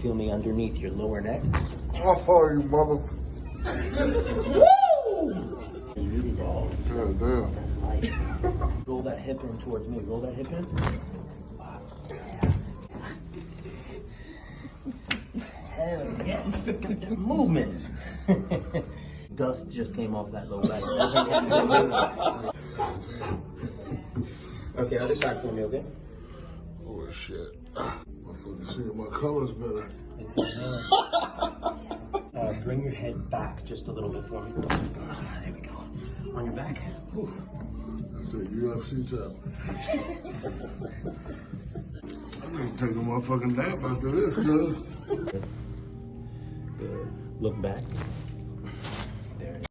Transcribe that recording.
Feel me underneath your lower neck. I'll follow you, mother. Woo! You needed that. God damn. That's light. Roll that hip in towards me. Roll that hip in. Wow. Hell yes. Look at that movement. Dust just came off that low back. Okay, other side for me, okay? Oh shit. I'm fucking seeing my colors better. Bring your head back just a little bit for me. There we go. On your back. Whew. That's a UFC tap. I'm gonna take a motherfucking nap after this, cuz. Good. Look back.